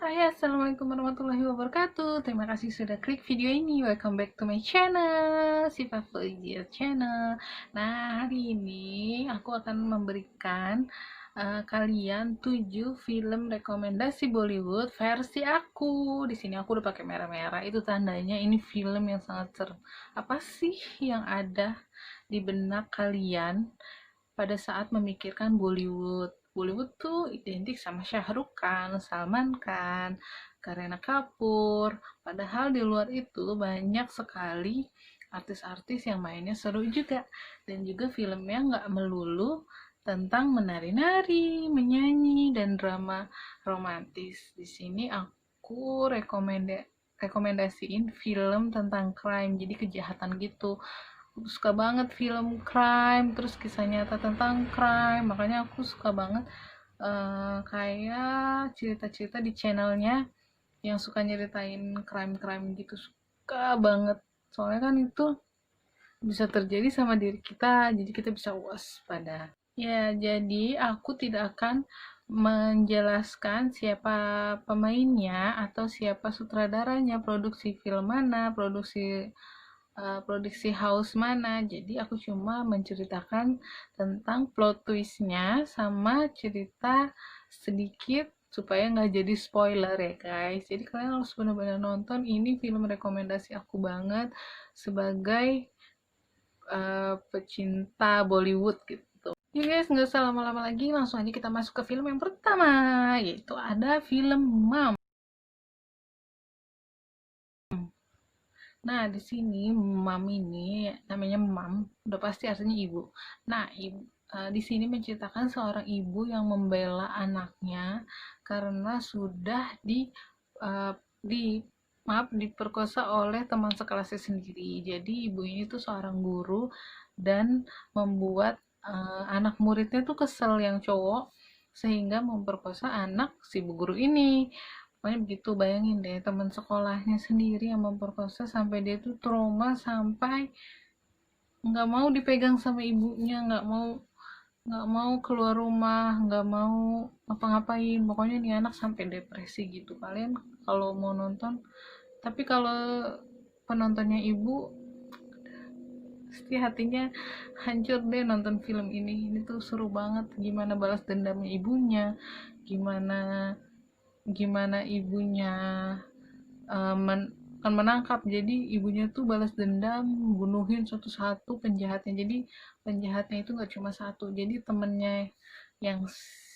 Hai, assalamualaikum warahmatullahi wabarakatuh. Terima kasih sudah klik video ini. Welcome back to my channel, Siva Fauzia Channel. Nah, hari ini aku akan memberikan kalian 7 film rekomendasi Bollywood versi aku. Di sini aku udah pakai merah-merah. Itu tandanya ini film yang sangat seru. Apa sih yang ada di benak kalian pada saat memikirkan Bollywood? Bollywood tuh identik sama Shah Rukh Khan, Salman Khan, Kareena Kapoor. Padahal di luar itu banyak sekali artis-artis yang mainnya seru juga. Dan juga filmnya nggak melulu tentang menari-nari, menyanyi, dan drama romantis. Di sini aku rekomendasiin film tentang crime, jadi kejahatan gitu. Aku suka banget film crime, terus kisah nyata tentang crime, makanya aku suka banget kayak cerita-cerita di channelnya yang suka nyeritain crime-crime gitu, suka banget. Soalnya kan itu bisa terjadi sama diri kita, jadi kita bisa waspada. Ya, jadi aku tidak akan menjelaskan siapa pemainnya atau siapa sutradaranya, produksi film mana, produksi house mana. Jadi aku cuma menceritakan tentang plot twistnya sama cerita sedikit supaya nggak jadi spoiler ya guys. Jadi kalian harus benar-benar nonton, ini film rekomendasi aku banget sebagai pecinta Bollywood gitu. Ya guys, nggak usah lama-lama lagi, langsung aja kita masuk ke film yang pertama, yaitu ada film Mom. Nah, di sini mam ini namanya mam, udah pasti artinya ibu. Nah, di sini menceritakan seorang ibu yang membela anaknya karena sudah eh, di maaf diperkosa oleh teman sekelasnya sendiri. Jadi ibu ini tuh seorang guru dan membuat anak muridnya tuh kesel yang cowok sehingga memperkosa anak si bu guru ini. Pokoknya begitu, bayangin deh teman sekolahnya sendiri yang memperkosa sampai dia tuh trauma, sampai nggak mau dipegang sama ibunya, nggak mau keluar rumah, nggak mau ngapa-ngapain. Pokoknya nih anak sampai depresi gitu. Kalian kalau mau nonton, tapi kalau penontonnya ibu, pasti hatinya hancur deh nonton film ini tuh seru banget, gimana balas dendamnya ibunya, gimana gimana ibunya eh, men- kan menangkap, jadi ibunya tuh balas dendam, bunuhin satu-satu penjahatnya. Jadi penjahatnya itu nggak cuma satu, jadi temennya yang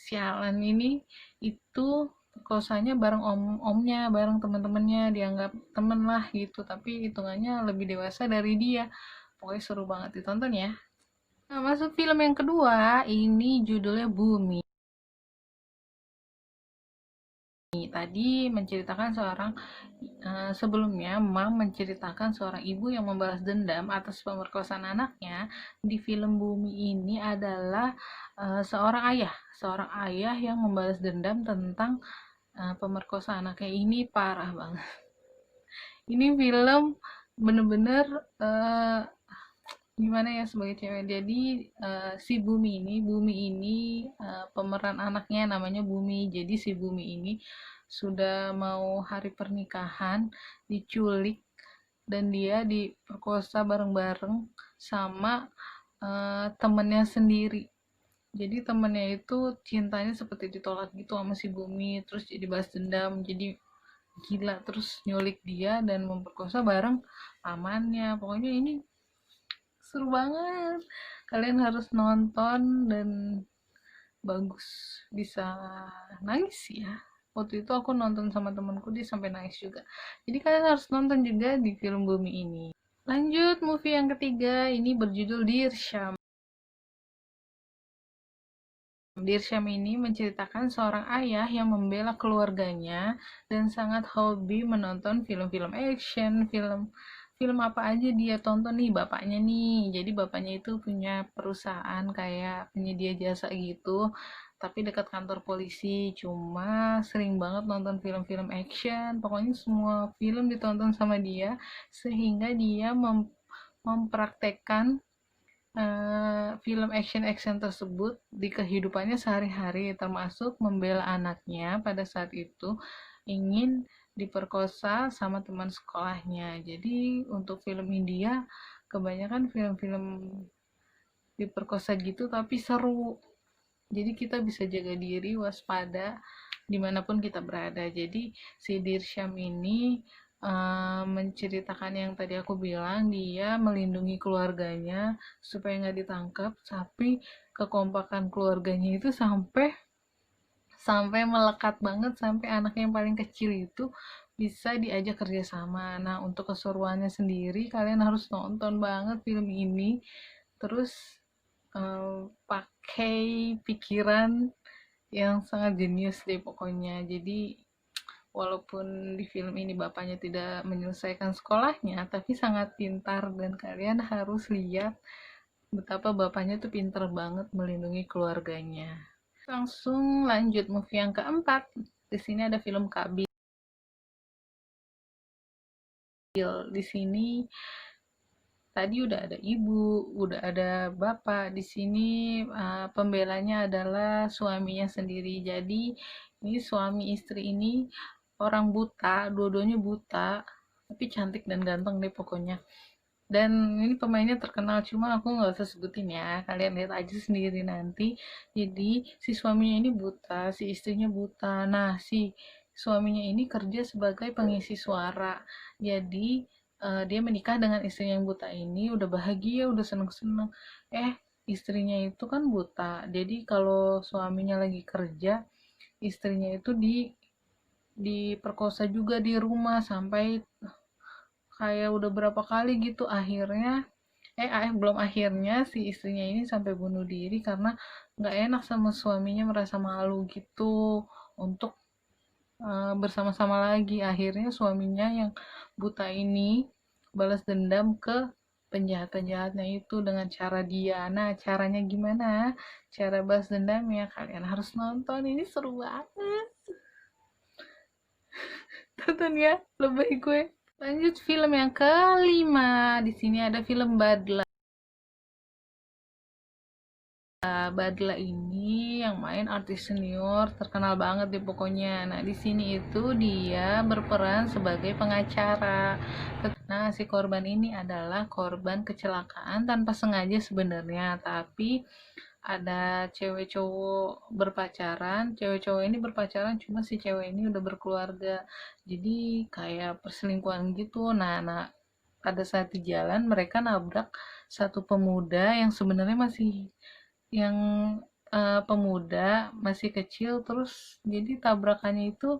sialan ini itu perkosanya bareng omnya, bareng teman-temannya, dianggap temen lah gitu, tapi hitungannya lebih dewasa dari dia. Pokoknya seru banget, ditonton ya. Nah, masuk film yang kedua, ini judulnya Bumi. Tadi menceritakan sebelumnya Mam menceritakan seorang ibu yang membalas dendam atas pemerkosaan anaknya. Di film Bumi ini adalah seorang ayah yang membalas dendam tentang pemerkosaan anaknya. Ini parah banget. Ini film bener-bener uh, gimana ya sebagai cewek. Jadi si Bumi ini pemeran anaknya namanya Bumi. Jadi si Bumi ini sudah mau hari pernikahan, diculik, dan dia diperkosa bareng-bareng sama temennya sendiri. Jadi temennya itu cintanya seperti ditolak gitu sama si Bumi, terus jadi balas dendam, jadi gila, terus nyulik dia dan memperkosa bareng pamannya. Pokoknya ini seru banget, kalian harus nonton, dan bagus, bisa nangis ya. Waktu itu aku nonton sama temanku, dia sampai nangis juga. Jadi kalian harus nonton juga di film Bumi ini. Lanjut, movie yang ketiga, ini berjudul Dirsham. Dirsham ini menceritakan seorang ayah yang membela keluarganya dan sangat hobi menonton film-film action, film apa aja dia tonton nih bapaknya nih. Jadi bapaknya itu punya perusahaan kayak penyedia jasa gitu, tapi dekat kantor polisi. Cuma sering banget nonton film-film action. Pokoknya semua film ditonton sama dia, sehingga dia mempraktekkan film action-action tersebut di kehidupannya sehari-hari, termasuk membela anaknya pada saat itu. ingin diperkosa sama teman sekolahnya. Jadi untuk film India kebanyakan film-film diperkosa gitu tapi seru, jadi kita bisa jaga diri, waspada dimanapun kita berada. Jadi si Dirsham ini menceritakan yang tadi aku bilang, dia melindungi keluarganya supaya nggak ditangkap, tapi kekompakan keluarganya itu sampai sampai melekat banget, sampai anaknya yang paling kecil itu bisa diajak kerjasama. Nah, untuk keseruannya sendiri kalian harus nonton banget film ini. Terus pakai pikiran yang sangat jenius deh pokoknya. Jadi walaupun di film ini bapaknya tidak menyelesaikan sekolahnya, tapi sangat pintar, dan kalian harus lihat betapa bapaknya tuh pintar banget melindungi keluarganya. Langsung lanjut movie yang keempat. Di sini ada film Kabil. Di sini tadi udah ada ibu, udah ada bapak. Di sini pembelanya adalah suaminya sendiri. Jadi ini suami istri ini orang buta, dua-duanya buta, tapi cantik dan ganteng deh pokoknya. Dan ini pemainnya terkenal, cuma aku nggak usah sebutin ya, kalian lihat aja sendiri nanti. Jadi si suaminya ini buta, si istrinya buta. Nah, si suaminya ini kerja sebagai pengisi suara. Jadi dia menikah dengan istrinya yang buta ini, udah bahagia, udah seneng-seneng. Istrinya itu kan buta, jadi kalau suaminya lagi kerja, istrinya itu diperkosa juga di rumah, sampai kayak udah berapa kali gitu. Belum akhirnya si istrinya ini sampai bunuh diri karena nggak enak sama suaminya, merasa malu gitu untuk bersama-sama lagi. Akhirnya suaminya yang buta ini balas dendam ke penjahat-penjahatnya itu dengan cara dia. Nah, caranya gimana? Cara balas dendamnya kalian harus nonton, ini seru banget. Tonton ya, lebih gue. Lanjut film yang kelima. Di sini ada film Badla. Badla ini yang main artis senior terkenal banget deh pokoknya. Nah, di sini itu dia berperan sebagai pengacara. Nah, si korban ini adalah korban kecelakaan tanpa sengaja sebenarnya, tapi ada cewek cowok berpacaran. Cewek cowok ini berpacaran, cuma si cewek ini udah berkeluarga. Jadi kayak perselingkuhan gitu. Nah, pada saat di jalan mereka nabrak satu pemuda yang sebenarnya masih yang pemuda masih kecil. Terus jadi tabrakannya itu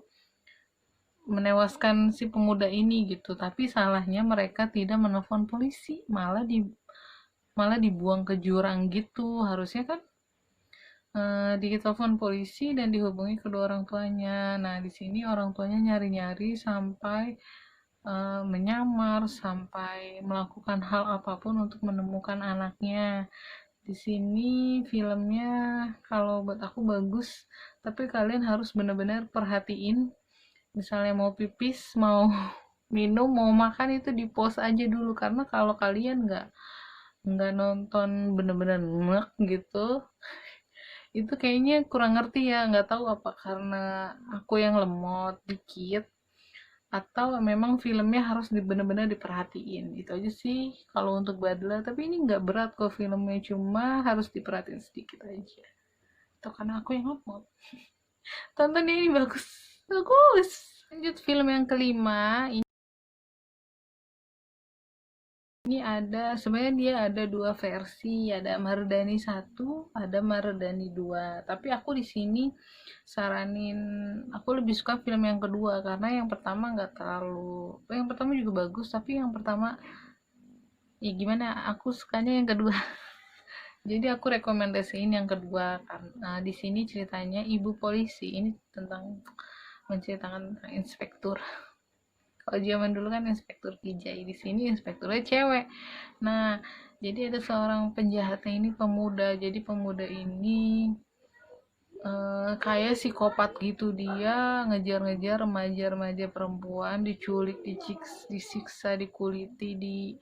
menewaskan si pemuda ini gitu, tapi salahnya mereka tidak menelpon polisi, malah dibuang ke jurang gitu. Harusnya kan ditelepon polisi dan dihubungi kedua orang tuanya. Nah, di sini orang tuanya nyari-nyari sampai menyamar, sampai melakukan hal apapun untuk menemukan anaknya. Di sini filmnya kalau buat aku bagus, tapi kalian harus benar-benar perhatiin. Misalnya mau pipis, mau minum, mau makan, itu di pause aja dulu, karena kalau kalian nggak nonton bener-bener nek gitu, itu kayaknya kurang ngerti ya. Nggak tahu apa karena aku yang lemot dikit, atau memang filmnya harus bener-bener diperhatiin. Itu aja sih kalau untuk Badla. Tapi ini nggak berat kok filmnya, cuma harus diperhatiin sedikit aja. Itu karena aku yang lemot. Tonton ini, bagus bagus. Lanjut film yang kelima. Ini ada, sebenarnya dia ada dua versi, ada Mardani 1, ada Mardani 2. Tapi aku di sini saranin, aku lebih suka film yang kedua karena yang pertama nggak terlalu, yang pertama juga bagus, tapi yang pertama ya gimana, aku sukanya yang kedua. Jadi aku rekomendasiin yang kedua karena di sini ceritanya ibu polisi, ini menceritakan tentang inspektur. Kalau zaman dulu kan inspektur Kijai, di sini inspekturnya cewek. Nah, jadi ada seorang penjahatnya ini pemuda. Jadi pemuda ini kayak psikopat gitu, dia ngejar-ngejar remaja-remaja perempuan, diculik, disiksa, dikuliti,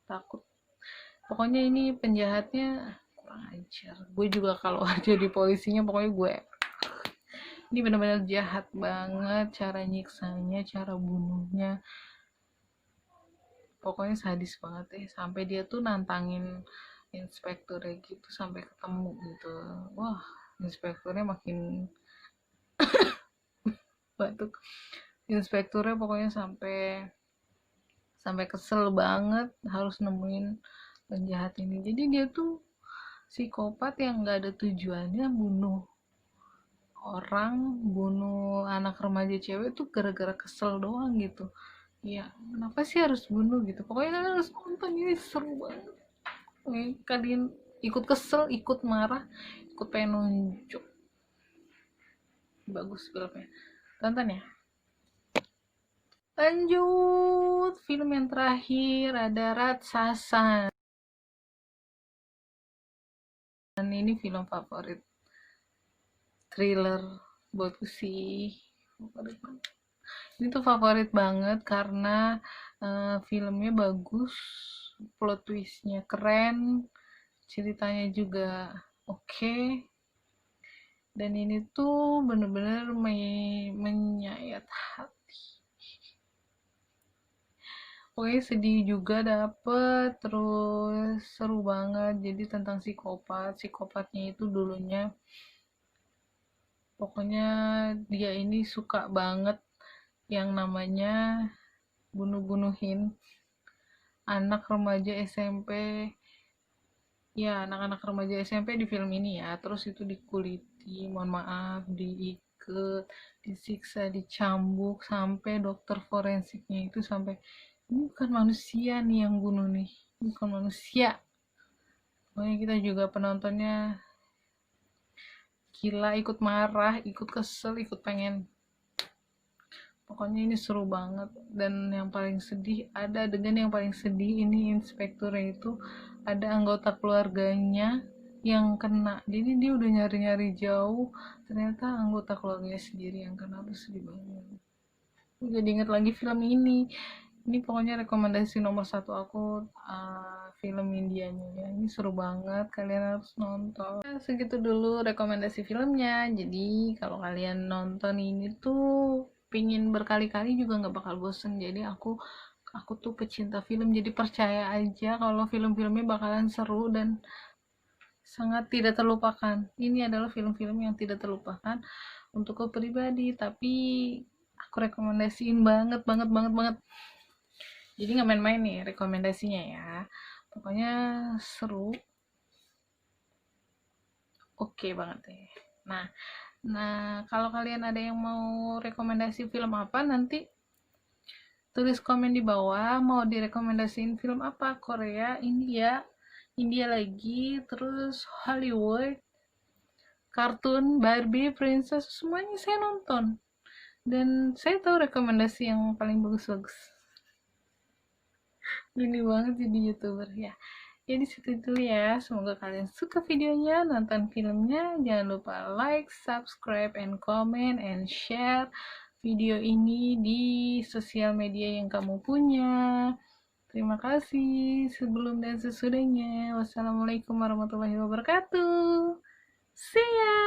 takut. Pokoknya ini penjahatnya kurang ajar. Gue juga kalau jadi polisinya pokoknya gue Ini benar-benar jahat banget cara nyiksanya, cara bunuhnya, pokoknya sadis banget deh, sampai dia tuh nantangin inspekturnya gitu sampai ketemu gitu. Wah, inspekturnya makin batuk. Inspekturnya pokoknya sampai sampai kesel banget harus nemuin penjahat ini. Jadi dia tuh psikopat yang gak ada tujuannya bunuh orang, bunuh anak remaja cewek tuh gara-gara kesel doang gitu. Ya, kenapa sih harus bunuh gitu? Pokoknya kalian harus nonton, ini seru banget. Oke, kalian ikut kesel, ikut marah, ikut pengen nunjuk. Bagus filmnya. Tonton ya. Lanjut, film yang terakhir ada Ratsasa. Dan ini film favorit, thriller, bagus sih, favorit banget. Ini tuh favorit banget karena filmnya bagus, plot twistnya keren, ceritanya juga oke, dan ini tuh bener-bener menyayat hati. Pokoknya sedih juga dapet, terus seru banget. Jadi tentang psikopatnya itu dulunya, pokoknya dia ini suka banget yang namanya bunuh-bunuhin anak remaja SMP, ya anak-anak remaja SMP di film ini ya. Terus itu dikuliti, mohon maaf, diikat, disiksa, dicambuk, sampai dokter forensiknya itu sampai, ini bukan manusia nih yang bunuh nih, bukan manusia. Pokoknya kita juga penontonnya gila, ikut marah, ikut kesel, ikut pengen. Pokoknya ini seru banget. Dan yang paling sedih, ada adegan yang paling sedih, ini inspekturnya itu ada anggota keluarganya yang kena. Jadi dia udah nyari-nyari jauh, ternyata anggota keluarganya sendiri yang kena. Tuh sedih banget. Jadi inget lagi film ini pokoknya rekomendasi nomor satu aku, film Indianya ya. Ini seru banget, kalian harus nonton. Nah, segitu dulu rekomendasi filmnya. Jadi kalau kalian nonton ini tuh pingin berkali-kali juga nggak bakal bosen. Jadi aku tuh pecinta film, jadi percaya aja kalau film-filmnya bakalan seru dan sangat tidak terlupakan. Ini adalah film-film yang tidak terlupakan untuk aku pribadi, tapi aku rekomendasiin banget banget banget banget. Jadi nggak main-main nih rekomendasinya ya, pokoknya seru, oke banget deh. Nah, kalau kalian ada yang mau rekomendasi film apa, nanti tulis komen di bawah, mau direkomendasiin film apa, Korea, India lagi, terus Hollywood, kartun, Barbie, Princess, semuanya saya nonton. Dan saya tahu rekomendasi yang paling bagus-bagus. Gini banget jadi youtuber ya. Ya di situ dulu ya. Semoga kalian suka videonya, nonton filmnya. Jangan lupa like, subscribe, and comment, and share video ini di sosial media yang kamu punya. Terima kasih sebelum dan sesudahnya. Wassalamualaikum warahmatullahi wabarakatuh. See ya.